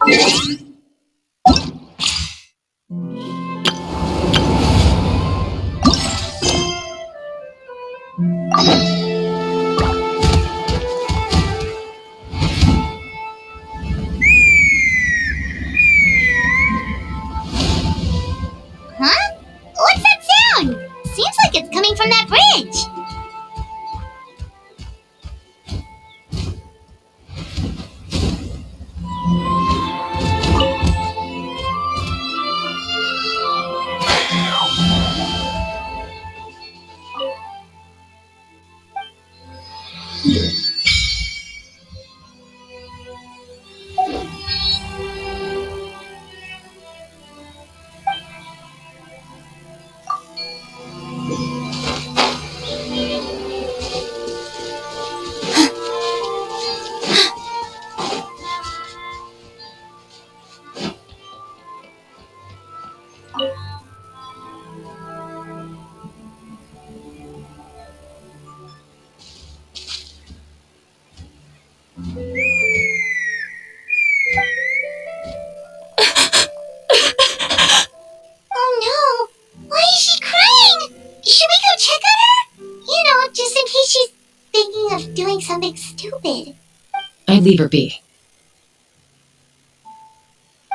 Huh? What's that sound? Seems like it's coming from that bridge. Oh no! Why is she crying? Should we go check on her? Just in case she's thinking of doing something stupid. I'd leave her be.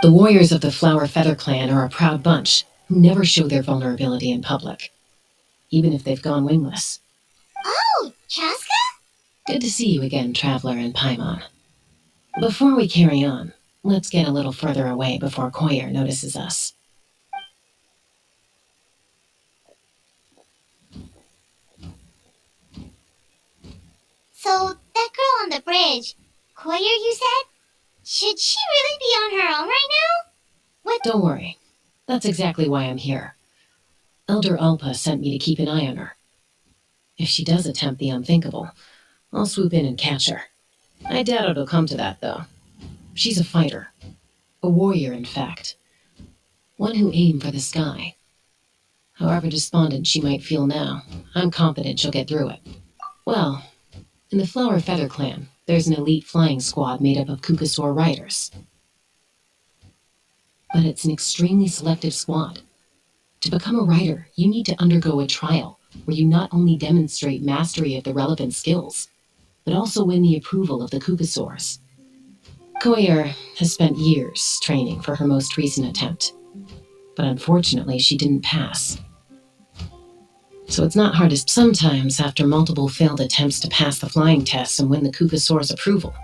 The warriors of the Flower Feather clan are a proud bunch who never show their vulnerability in public, even if they've gone wingless. Oh, Chasca? Good to see you again, Traveler and Paimon. Before we carry on, let's get a little further away before Koyer notices us. So, that girl on the bridge, Koyer, you said? Should she really be on her own right now? What? Don't worry. That's exactly why I'm here. Elder Alpa sent me to keep an eye on her. If she does attempt the unthinkable, I'll swoop in and catch her. I doubt it'll come to that, though. She's a fighter. A warrior, in fact. One who aimed for the sky. However despondent she might feel now, I'm confident she'll get through it. Well, in the Flower Feather clan, there's an elite flying squad made up of Kukasaur riders. But it's an extremely selective squad. To become a rider, you need to undergo a trial where you not only demonstrate mastery of the relevant skills, but also win the approval of the Kukasaurs. Koyer has spent years training for her most recent attempt, but unfortunately she didn't pass. So it's not hard to... Sometimes, after multiple failed attempts to pass the flying test and win the Kukasaur's approval,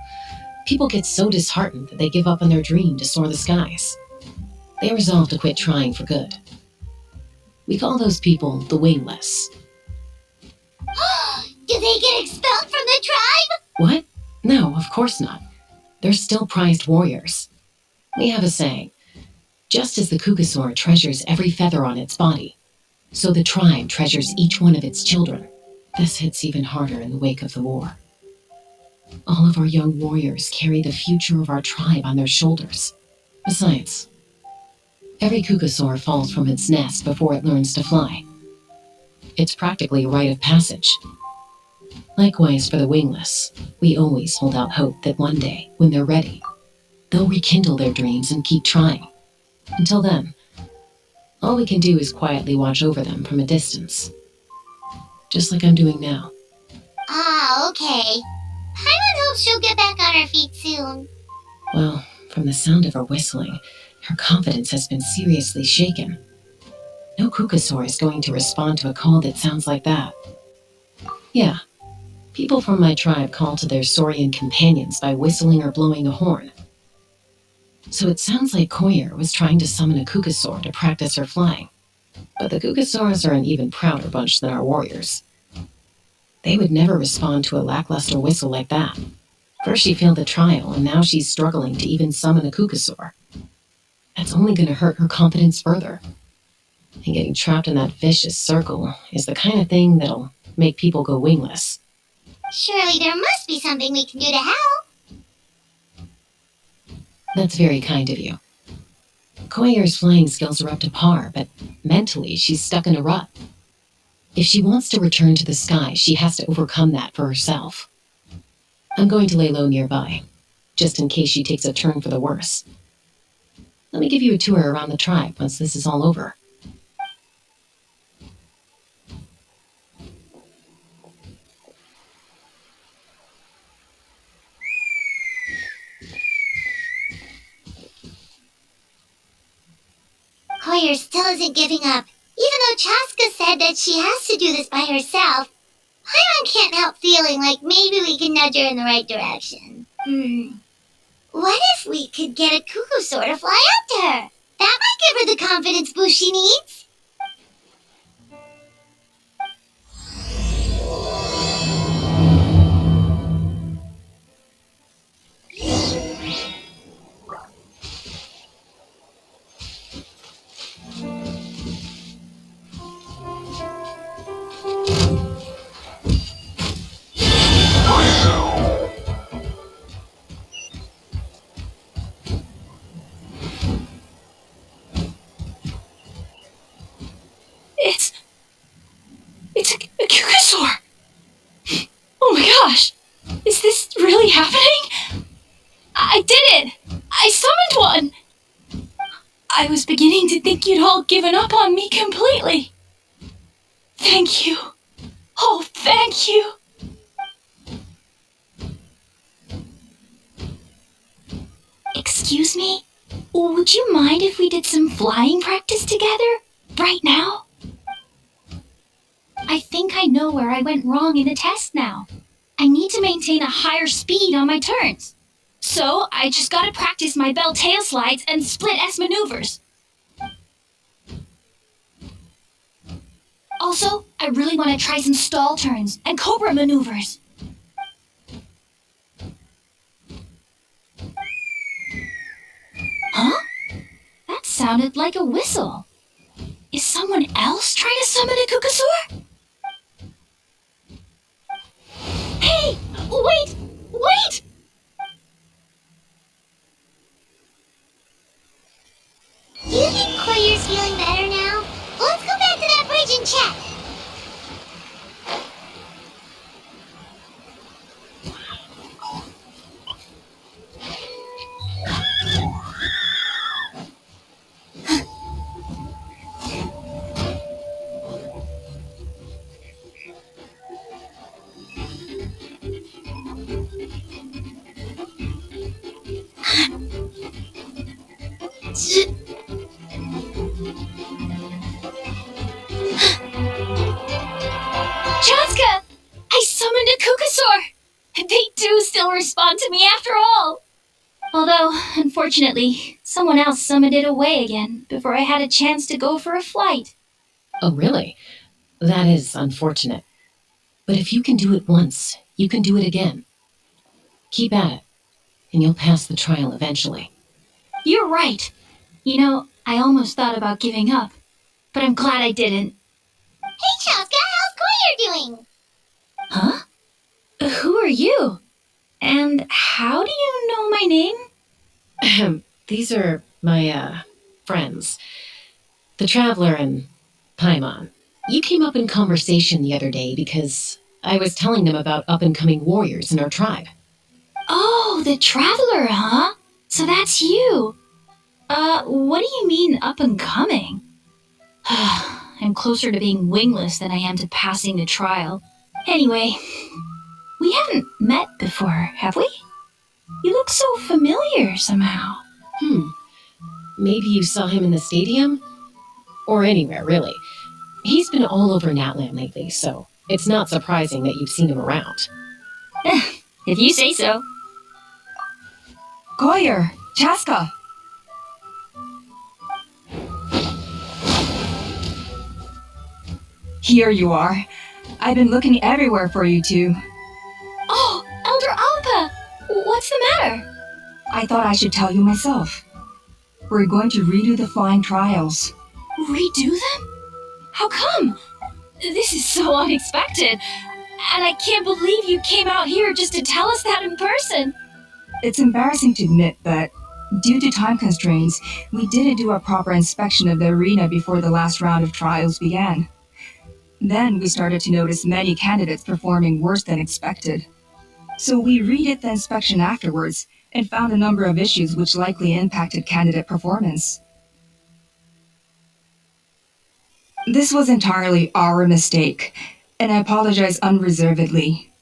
people get so disheartened that they give up on their dream to soar the skies. They resolve to quit trying for good. We call those people the wingless. Do they get expelled from the tribe? What? No, of course not. They're still prized warriors. We have a saying, just as the Kukasaur treasures every feather on its body, so the tribe treasures each one of its children. This hits even harder in the wake of the war. All of our young warriors carry the future of our tribe on their shoulders. Besides, every Kukasaur falls from its nest before it learns to fly. It's practically a rite of passage. Likewise for the wingless, we always hold out hope that one day, when they're ready, they'll rekindle their dreams and keep trying. Until then, all we can do is quietly watch over them from a distance. Just like I'm doing now. Ah, okay. Paimon hopes she'll get back on her feet soon. Well, from the sound of her whistling, her confidence has been seriously shaken. No Kukasaur is going to respond to a call that sounds like that. Yeah, people from my tribe call to their saurian companions by whistling or blowing a horn. So it sounds like Koyer was trying to summon a Kukasaur to practice her flying. But the Kukasaurs are an even prouder bunch than our warriors. They would never respond to a lackluster whistle like that. First she failed the trial, and now she's struggling to even summon a Kukasaur. That's only going to hurt her confidence further. And getting trapped in that vicious circle is the kind of thing that'll make people go wingless. Surely there must be something we can do to help. That's very kind of you. Koyer's flying skills are up to par, but mentally she's stuck in a rut. If she wants to return to the sky, she has to overcome that for herself. I'm going to lay low nearby, just in case she takes a turn for the worse. Let me give you a tour around the tribe once this is all over. Koyer still isn't giving up. Even though Chasca said that she has to do this by herself, Paimon can't help feeling like maybe we can nudge her in the right direction. What if we could get a cuckoo to fly up to her? That might give her the confidence boost she needs. It's a cuckoosaur! Oh my gosh! Is this really happening? I did it! I summoned one! I was beginning to think you'd all given up on me completely. Thank you. Oh, thank you. Excuse me? Would you mind if we did some flying practice together? Right now? I think I know where I went wrong in the test now. I need to maintain a higher speed on my turns. So I just gotta practice my bell tail slides and split S maneuvers. Also, I really want to try some stall turns and cobra maneuvers. Huh? That sounded like a whistle. Is someone else trying to summon a cuckoosaur? Hey! Wait! Wait! Do you think Koyer's feeling better now? Let's go back to that bridge and check. Chasca! I summoned a cuckoosaur! They do still respond to me after all! Although, unfortunately, someone else summoned it away again before I had a chance to go for a flight. Oh, really? That is unfortunate. But if you can do it once, you can do it again. Keep at it, and you'll pass the trial eventually. You're right. You know, I almost thought about giving up, but I'm glad I didn't. Hey, Chasca, how's Koyer doing? Huh? Who are you? And how do you know my name? These are my, friends. The Traveler and Paimon. You came up in conversation the other day because I was telling them about up-and-coming warriors in our tribe. Oh, the Traveler, huh? So that's you. What do you mean up and coming? I'm closer to being wingless than I am to passing the trial. Anyway, we haven't met before, have we? You look so familiar somehow. Maybe you saw him in the stadium? Or anywhere, really. He's been all over Natlan lately, so it's not surprising that you've seen him around. If you say so. Koyer, Chasca. Here you are. I've been looking everywhere for you two. Oh, Elder Alpa! What's the matter? I thought I should tell you myself. We're going to redo the flying trials. Redo them? How come? This is so unexpected. And I can't believe you came out here just to tell us that in person. It's embarrassing to admit, but due to time constraints, we didn't do a proper inspection of the arena before the last round of trials began. Then we started to notice many candidates performing worse than expected. So we redid the inspection afterwards and found a number of issues which likely impacted candidate performance. This was entirely our mistake, and I apologize unreservedly.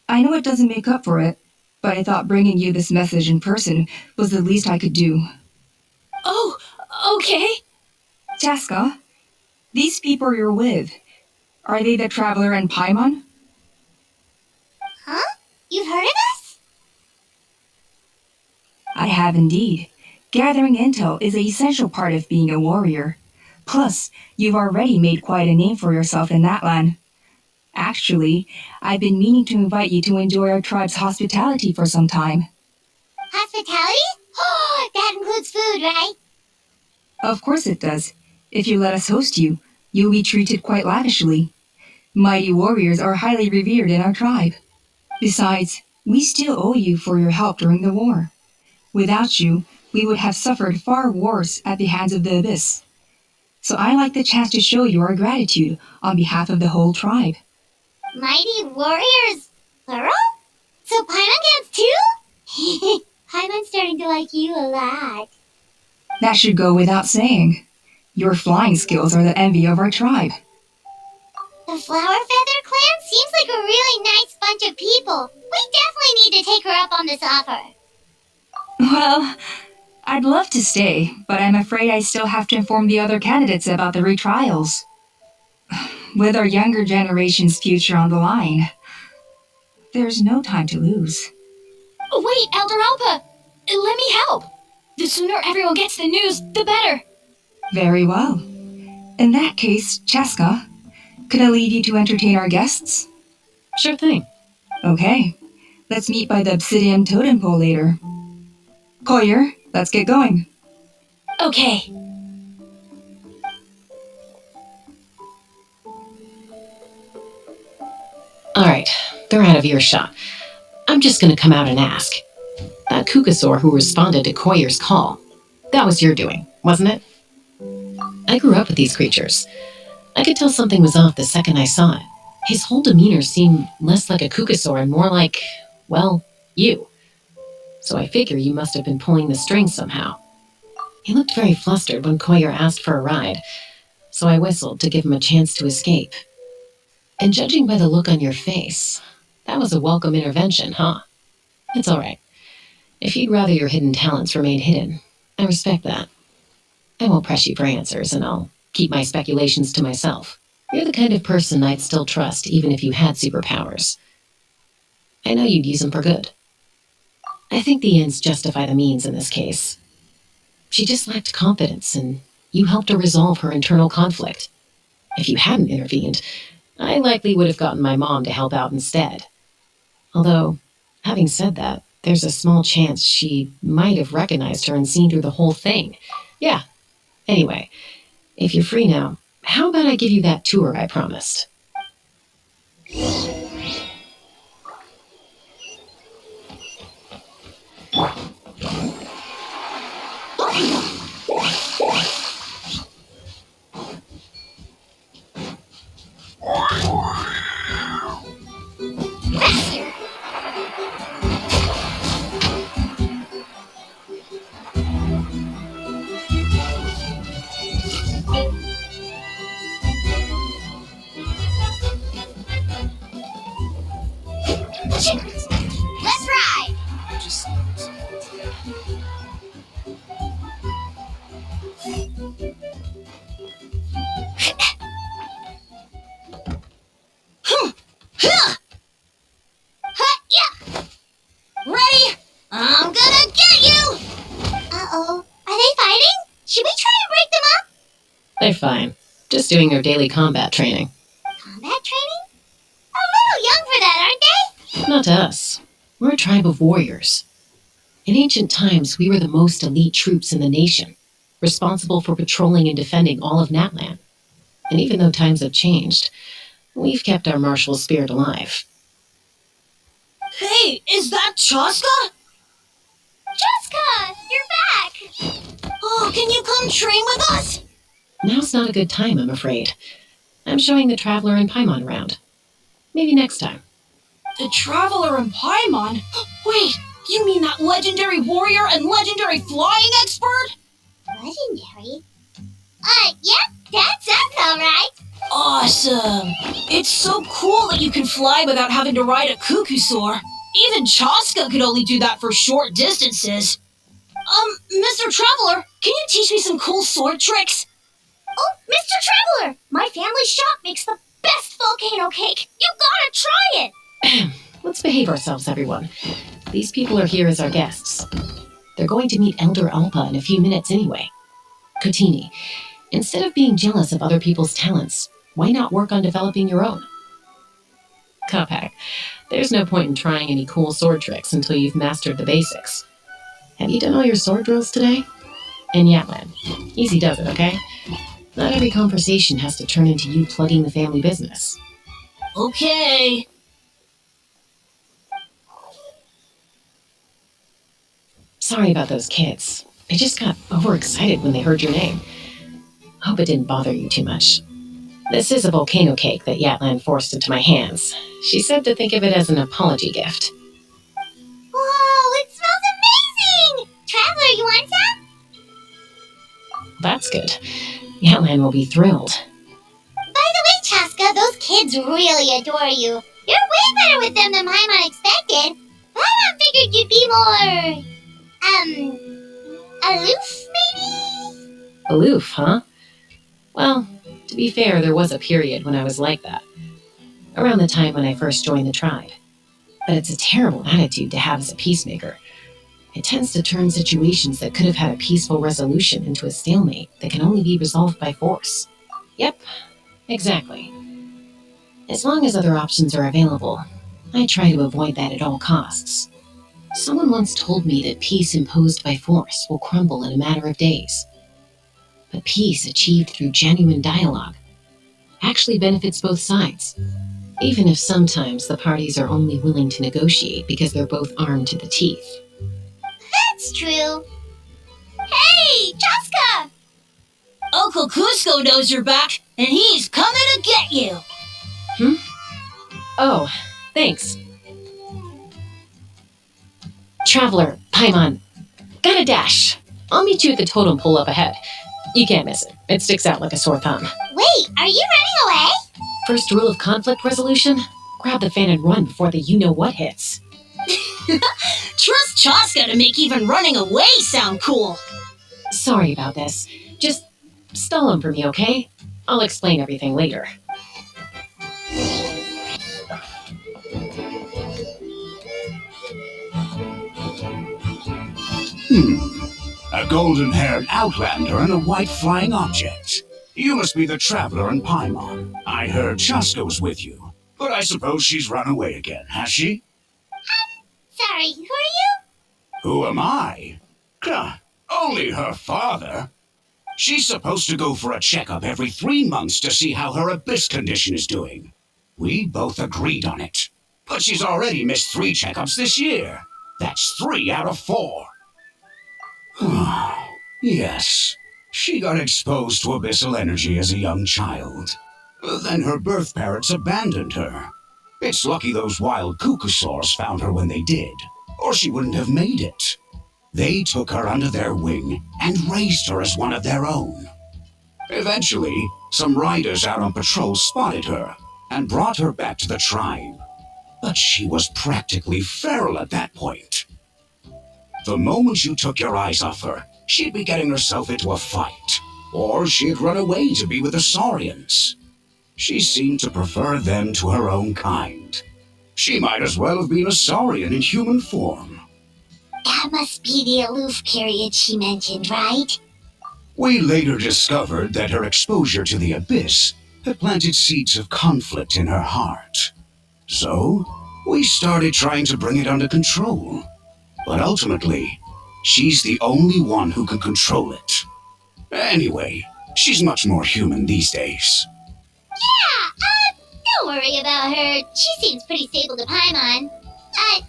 I know it doesn't make up for it, but I thought bringing you this message in person was the least I could do. Oh, okay. Chasca, these people you're with, are they the Traveler and Paimon? Huh? You've heard of us? I have indeed. Gathering intel is an essential part of being a warrior. Plus, you've already made quite a name for yourself in that land. Actually, I've been meaning to invite you to enjoy our tribe's hospitality for some time. Hospitality? Oh, that includes food, right? Of course it does. If you let us host you, you'll be treated quite lavishly. Mighty warriors are highly revered in our tribe. Besides, we still owe you for your help during the war. Without you, we would have suffered far worse at the hands of the Abyss. So I like the chance to show you our gratitude on behalf of the whole tribe. Mighty warriors, plural? So Paimon gets too? Paimon's starting to like you a lot. That should go without saying. Your flying skills are the envy of our tribe. The Flower Feather Clan seems like a really nice bunch of people. We definitely need to take her up on this offer. Well, I'd love to stay, but I'm afraid I still have to inform the other candidates about the retrials. With our younger generation's future on the line, there's no time to lose. Wait, Elder Alpa! Let me help! The sooner everyone gets the news, the better! Very well. In that case, Chasca, could I leave you to entertain our guests? Sure thing. Okay, let's meet by the Obsidian Totem Pole later. Collier, let's get going. Okay. Alright, they're out of earshot. I'm just gonna come out and ask. That Kukasaur who responded to Koyer's call, that was your doing, wasn't it? I grew up with these creatures. I could tell something was off the second I saw it. His whole demeanor seemed less like a Kukasaur and more like, well, you. So I figure you must have been pulling the strings somehow. He looked very flustered when Koyer asked for a ride, so I whistled to give him a chance to escape. And judging by the look on your face, that was a welcome intervention, huh? It's all right. If you'd rather your hidden talents remain hidden, I respect that. I won't press you for answers, and I'll keep my speculations to myself. You're the kind of person I'd still trust even if you had superpowers. I know you'd use them for good. I think the ends justify the means in this case. She just lacked confidence, and you helped her resolve her internal conflict. If you hadn't intervened, I likely would have gotten my mom to help out instead. Although, having said that, there's a small chance she might have recognized her and seen through the whole thing. Yeah. Anyway, if you're free now, how about I give you that tour I promised? Let's ride! Ready? I'm gonna get you! Uh-oh. Are they fighting? Should we try and break them up? They're fine. Just doing their daily combat training. Combat training? A little young for that, aren't they? Not to us. We're a tribe of warriors. In ancient times, we were the most elite troops in the nation, responsible for patrolling and defending all of Natlan. And even though times have changed, we've kept our martial spirit alive. Hey, is that Chasca? Chasca! You're back! Oh, can you come train with us? Now's not a good time, I'm afraid. I'm showing the Traveler and Paimon around. Maybe next time. The Traveler and Paimon? Wait, You mean that legendary warrior and legendary flying expert? Legendary? Yep, that's us, alright. Awesome! It's so cool that you can fly without having to ride a cuckoosaur. Even Chasca could only do that for short distances. Mr. Traveler, can you teach me some cool sword tricks? Oh, Mr. Traveler! My family shop makes the best volcano cake! You gotta try it! Let's behave ourselves, everyone. These people are here as our guests. They're going to meet Elder Alpa in a few minutes anyway. Kotini, instead of being jealous of other people's talents, why not work on developing your own? Cuphack, there's no point in trying any cool sword tricks until you've mastered the basics. Have you done all your sword drills today? And Yatlan, easy does it, okay? Not every conversation has to turn into you plugging the family business. Okay. Sorry about those kids. They just got overexcited when they heard your name. Hope it didn't bother you too much. This is a volcano cake that Yatlan forced into my hands. She said to think of it as an apology gift. Whoa, it smells amazing! Traveler, you want some? That's good. Yatlan will be thrilled. By the way, Chasca, those kids really adore you. You're way better with them than Paimon expected. Paimon figured you'd be more... aloof, maybe? Aloof, huh? Well, to be fair, there was a period when I was like that. Around the time when I first joined the tribe. But it's a terrible attitude to have as a peacemaker. It tends to turn situations that could have had a peaceful resolution into a stalemate that can only be resolved by force. Yep, exactly. As long as other options are available, I try to avoid that at all costs. Someone once told me that peace imposed by force will crumble in a matter of days. But peace achieved through genuine dialogue actually benefits both sides, even if sometimes the parties are only willing to negotiate because they're both armed to the teeth. That's true. Hey, Chasca! Uncle Cusco knows you're back, and he's coming to get you. Oh, thanks. Traveler, Paimon, gotta dash. I'll meet you at the totem pole up ahead. You can't miss it. It sticks out like a sore thumb. Wait, are you running away? First rule of conflict resolution, grab the fan and run before the you-know-what hits. Trust Chasca to make even running away sound cool. Sorry about this. Just stall him for me, okay? I'll explain everything later. A golden-haired outlander and a white flying object. You must be the traveler in Paimon. I heard Chasca was with you, but I suppose she's run away again, has she? Sorry, who are you? Who am I? Only her father. She's supposed to go for a checkup every 3 months to see how her abyss condition is doing. We both agreed on it. But she's already missed 3 checkups this year. That's 3 out of 4. Yes, she got exposed to abyssal energy as a young child. Then her birth parents abandoned her. It's lucky those wild cuckosaurs found her when they did, or she wouldn't have made it. They took her under their wing and raised her as one of their own. Eventually, some riders out on patrol spotted her and brought her back to the tribe. But she was practically feral at that point. The moment you took your eyes off her, she'd be getting herself into a fight, or she'd run away to be with the Saurians. She seemed to prefer them to her own kind. She might as well have been a Saurian in human form. That must be the aloof period she mentioned, right? We later discovered that her exposure to the abyss had planted seeds of conflict in her heart. So, we started trying to bring it under control. But ultimately, she's the only one who can control it. Anyway, she's much more human these days. Yeah, don't worry about her. She seems pretty stable to Paimon.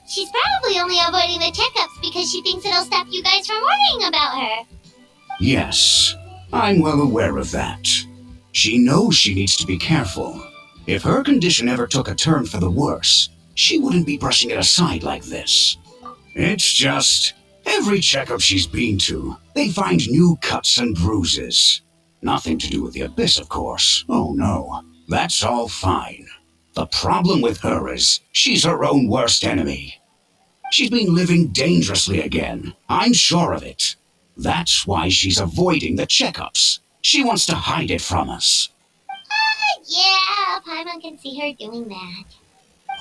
She's probably only avoiding the checkups because she thinks it'll stop you guys from worrying about her. Yes, I'm well aware of that. She knows she needs to be careful. If her condition ever took a turn for the worse, she wouldn't be brushing it aside like this. It's just, every checkup she's been to, they find new cuts and bruises. Nothing to do with the Abyss, of course. Oh no, that's all fine. The problem with her is, she's her own worst enemy. She's been living dangerously again. I'm sure of it. That's why she's avoiding the checkups. She wants to hide it from us. Yeah, Paimon can see her doing that.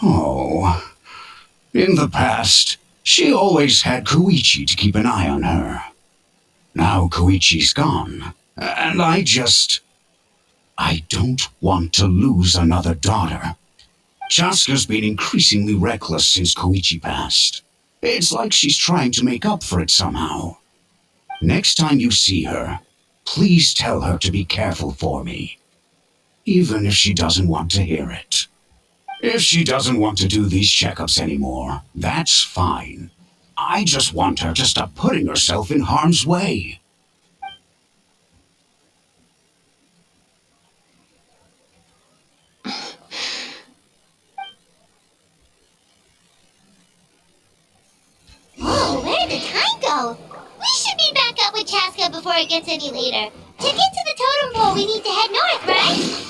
Oh. In the past, she always had Koichi to keep an eye on her. Now Koichi's gone, and I don't want to lose another daughter. Chasca's been increasingly reckless since Koichi passed. It's like she's trying to make up for it somehow. Next time you see her, please tell her to be careful for me. Even if she doesn't want to hear it. If she doesn't want to do these checkups anymore, that's fine. I just want her to stop putting herself in harm's way. Whoa, where did the time go? We should be back up with Chasca before it gets any later. To get to the totem pole, we need to head north, right?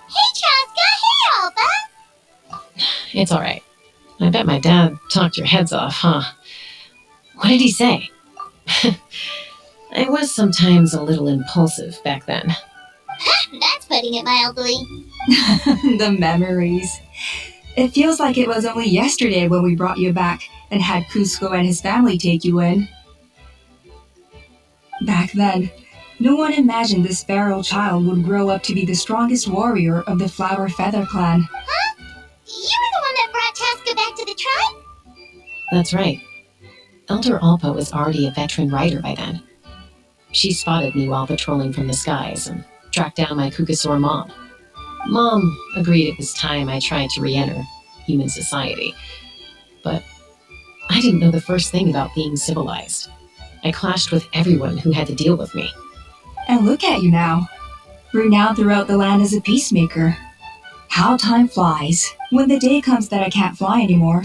Hey, Chasca! Hey, Alpha! It's all right. I bet my dad talked your heads off, huh? What did he say? I was sometimes a little impulsive back then. That's putting it mildly. The memories. It feels like it was only yesterday when we brought you back and had Cusco and his family take you in. Back then, no one imagined this feral child would grow up to be the strongest warrior of the Flower Feather clan. Huh? You were the one that brought Chasca back to the tribe? That's right. Elder Alpa was already a veteran rider by then. She spotted me while patrolling from the skies and tracked down my Kukasaur mom. Mom agreed it was time I tried to re-enter human society. But I didn't know the first thing about being civilized. I clashed with everyone who had to deal with me. And look at you now, renowned throughout the land as a peacemaker. How time flies. When the day comes that I can't fly anymore,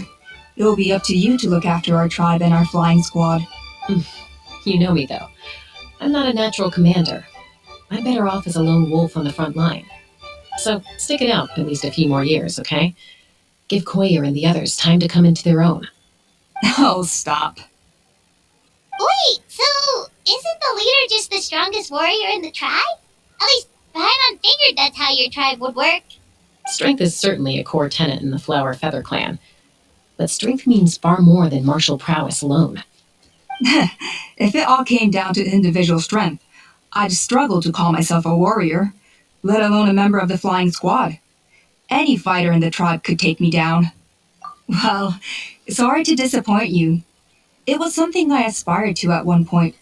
it'll be up to you to look after our tribe and our flying squad. You know me, though. I'm not a natural commander. I'm better off as a lone wolf on the front line. So stick it out at least a few more years, okay? Give Koyer and the others time to come into their own. Oh, stop. Wait, so isn't the leader just the strongest warrior in the tribe? At least Paimon figured that's how your tribe would work. Strength is certainly a core tenet in the Flower Feather clan. But strength means far more than martial prowess alone. If it all came down to individual strength, I'd struggle to call myself a warrior, let alone a member of the flying squad. Any fighter in the tribe could take me down. Well, sorry to disappoint you. It was something I aspired to at one point.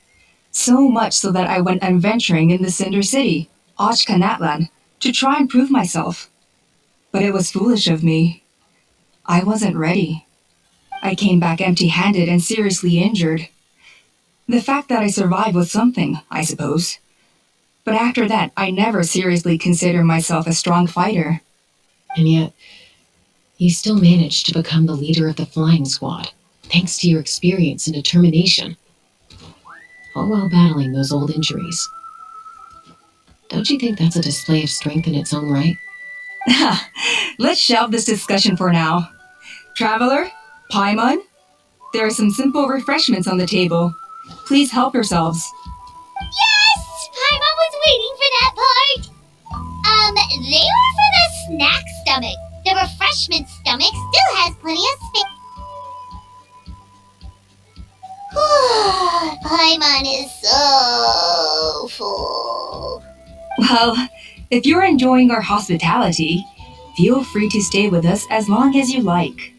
So much so that I went adventuring in the Cinder City, Natlan, to try and prove myself. But it was foolish of me. I wasn't ready. I came back empty-handed and seriously injured. The fact that I survived was something, I suppose. But after that, I never seriously considered myself a strong fighter. And yet, you still managed to become the leader of the flying squad, thanks to your experience and determination. All while battling those old injuries. Don't you think that's a display of strength in its own right? Let's shelve this discussion for now. Traveler, Paimon, there are some simple refreshments on the table. Please help yourselves. Yes! Paimon was waiting for that part! They were for the snack stomach. The refreshment stomach still has plenty of space. Paimon is so full. Well, if you're enjoying our hospitality, feel free to stay with us as long as you like.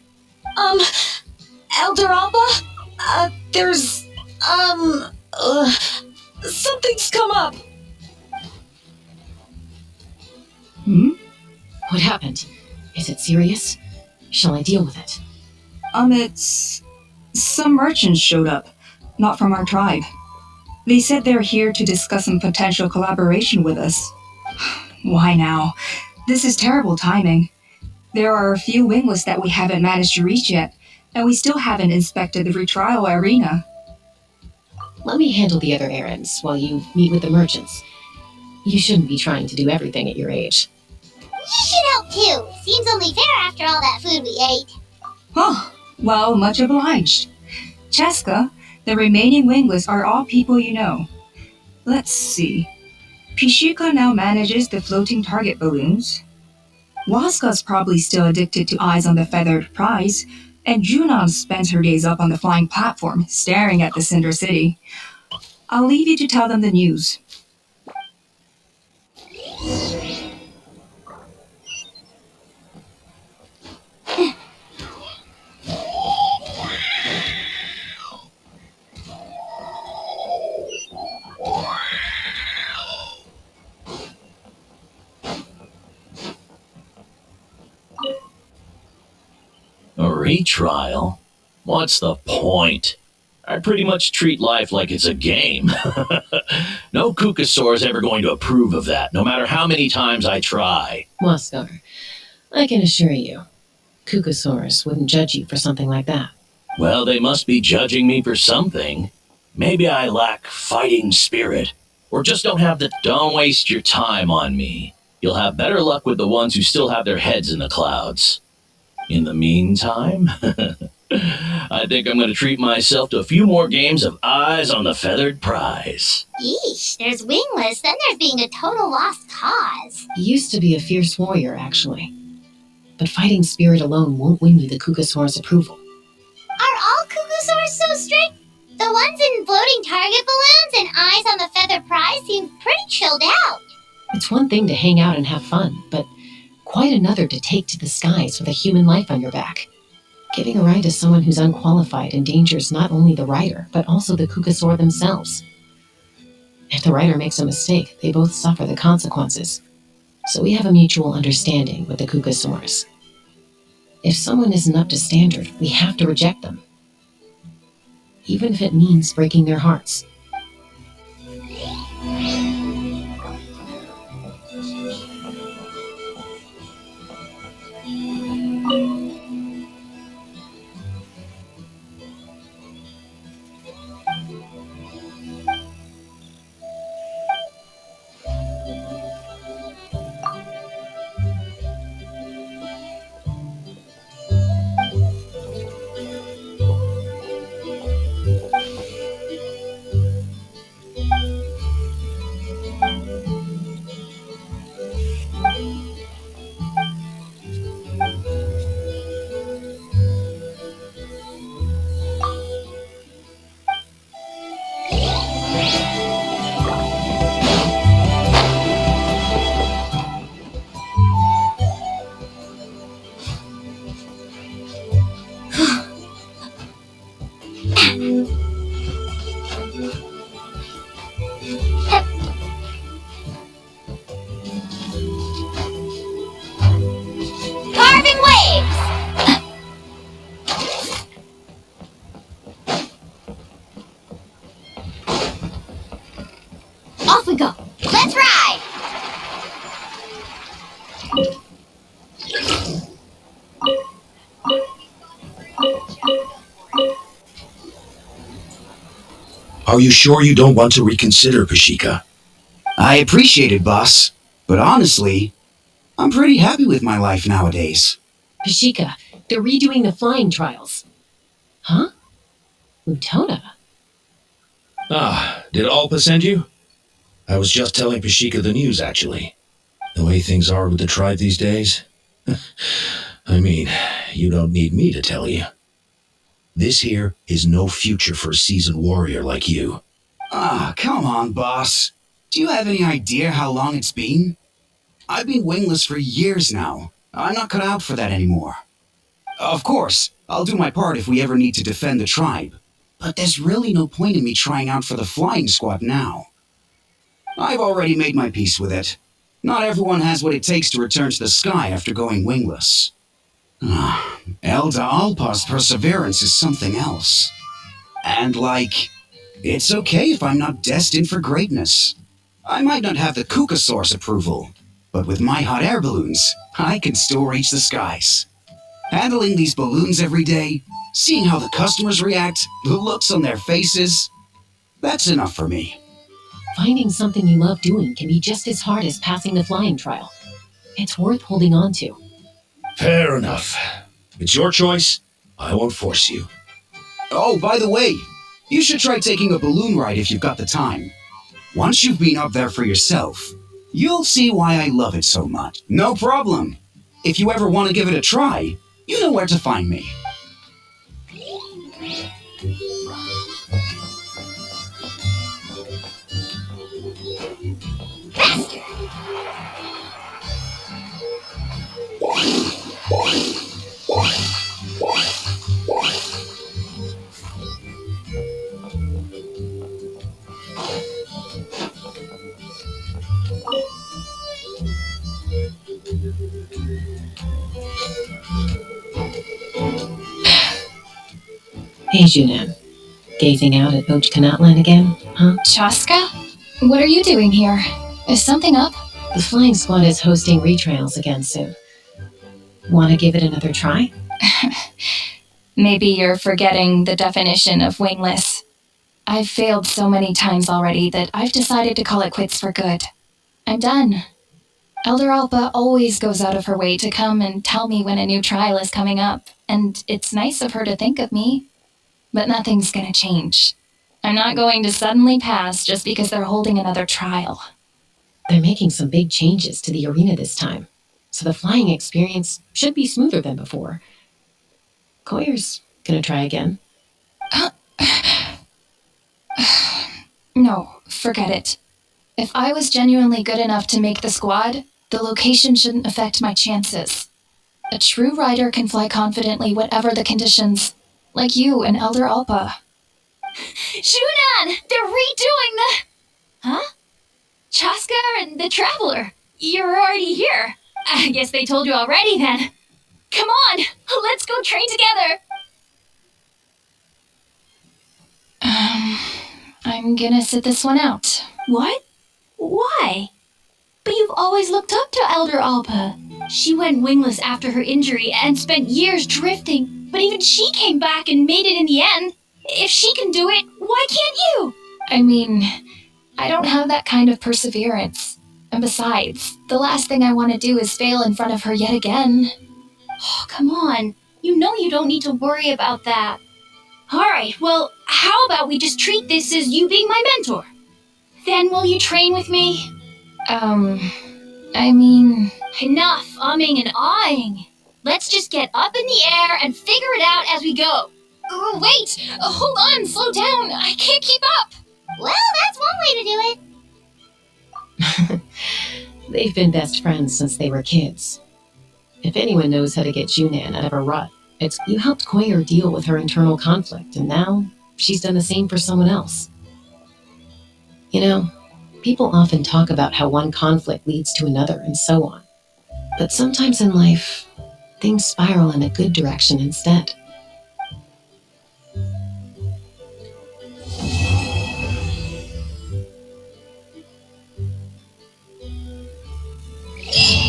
Elder Alba? Something's come up. What happened? Is it serious? Shall I deal with it? It's... Some merchants showed up, not from our tribe. They said they're here to discuss some potential collaboration with us. Why now? This is terrible timing. There are a few wingless that we haven't managed to reach yet, and we still haven't inspected the retrial arena. Let me handle the other errands while you meet with the merchants. You shouldn't be trying to do everything at your age. You should help too. Seems only fair after all that food we ate. Oh, well, much obliged. Chasca, the remaining wingless are all people you know. Let's see. Pishika now manages the floating target balloons. Waska's probably still addicted to Eyes on the Feathered Prize, and Junon spends her days up on the flying platform, staring at the Cinder City. I'll leave you to tell them the news. A retrial? What's the point? I pretty much treat life like it's a game. No Kukasaur is ever going to approve of that, no matter how many times I try. Moskar, I can assure you, Kukasaurus wouldn't judge you for something like that. Well, they must be judging me for something. Maybe I lack fighting spirit, or just don't have the... Don't waste your time on me. You'll have better luck with the ones who still have their heads in the clouds. In the meantime, I think I'm going to treat myself to a few more games of Eyes on the Feathered Prize. Yeesh, there's wingless, then there's being a total lost cause. You used to be a fierce warrior, actually. But fighting spirit alone won't win you the Kukasaur's approval. Are all Kukusaurs so strict? The ones in floating target balloons and Eyes on the Feather Prize seem pretty chilled out. It's one thing to hang out and have fun, but quite another to take to the skies with a human life on your back. Giving a ride to someone who's unqualified endangers not only the rider, but also the Kukasaur themselves. If the rider makes a mistake, they both suffer the consequences. So we have a mutual understanding with the Kukasaurs. If someone isn't up to standard, we have to reject them. Even if it means breaking their hearts. Carving waves! Off we go. Let's ride! Are you sure you don't want to reconsider, Pashika? I appreciate it, boss. But honestly, I'm pretty happy with my life nowadays. Pashika, they're redoing the flying trials. Huh? Utona? Ah, did Alpa send you? I was just telling Pashika the news, actually. The way things are with the tribe these days. I mean, you don't need me to tell you. This here is no future for a seasoned warrior like you. Ah, come on, boss. Do you have any idea how long it's been? I've been wingless for years now. I'm not cut out for that anymore. Of course, I'll do my part if we ever need to defend the tribe. But there's really no point in me trying out for the flying squad now. I've already made my peace with it. Not everyone has what it takes to return to the sky after going wingless. Elda Alpa's perseverance is something else. And it's okay if I'm not destined for greatness. I might not have the Kukasaur's approval, But with my hot air balloons, I can still reach the skies. Handling these balloons every day, seeing how the customers react, the looks on their faces, that's enough for me. Finding something you love doing can be just as hard as passing the flying trial. It's worth holding on to. Fair enough. It's your choice. I won't force you. Oh, by the way, you should try taking a balloon ride if you've got the time. Once you've been up there for yourself, you'll see why I love it so much. No problem. If you ever want to give it a try, you know where to find me. Hey, Junan. Gazing out at Ochkanatlan again, huh? Chasca? What are you doing here? Is something up? The flying squad is hosting retrials again soon. Want to give it another try? Maybe you're forgetting the definition of wingless. I've failed so many times already that I've decided to call it quits for good. I'm done. Elder Alpa always goes out of her way to come and tell me when a new trial is coming up, and it's nice of her to think of me. But nothing's gonna change. I'm not going to suddenly pass just because they're holding another trial. They're making some big changes to the arena this time, so the flying experience should be smoother than before. Koyer's gonna try again. No, forget it. If I was genuinely good enough to make the squad, the location shouldn't affect my chances. A true rider can fly confidently whatever the conditions, like you and Elder Alpa. Shunan! They're redoing the... Huh? Chasca and the Traveler. You're already here. I guess they told you already then. Come on, let's go train together. I'm gonna sit this one out. What? Why? But you've always looked up to Elder Alpa. She went wingless after her injury and spent years drifting, but even she came back and made it in the end. If she can do it, why can't you? I mean, I don't have that kind of perseverance. And besides, the last thing I want to do is fail in front of her yet again. Oh, come on. You know you don't need to worry about that. Alright, well, how about we just treat this as you being my mentor? Then will you train with me? I mean... Enough umming and ahhing. Let's just get up in the air and figure it out as we go. Wait! Hold on, slow down. I can't keep up. Well, that's one way to do it. They've been best friends since they were kids. If anyone knows how to get Junan out of a rut, it's you helped Koyer deal with her internal conflict, and now she's done the same for someone else. You know, people often talk about how one conflict leads to another and so on. But sometimes in life, things spiral in a good direction instead.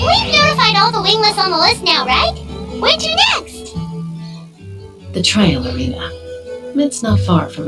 We've notified all the wingless on the list now, right? Where to next? The trial arena. It's not far from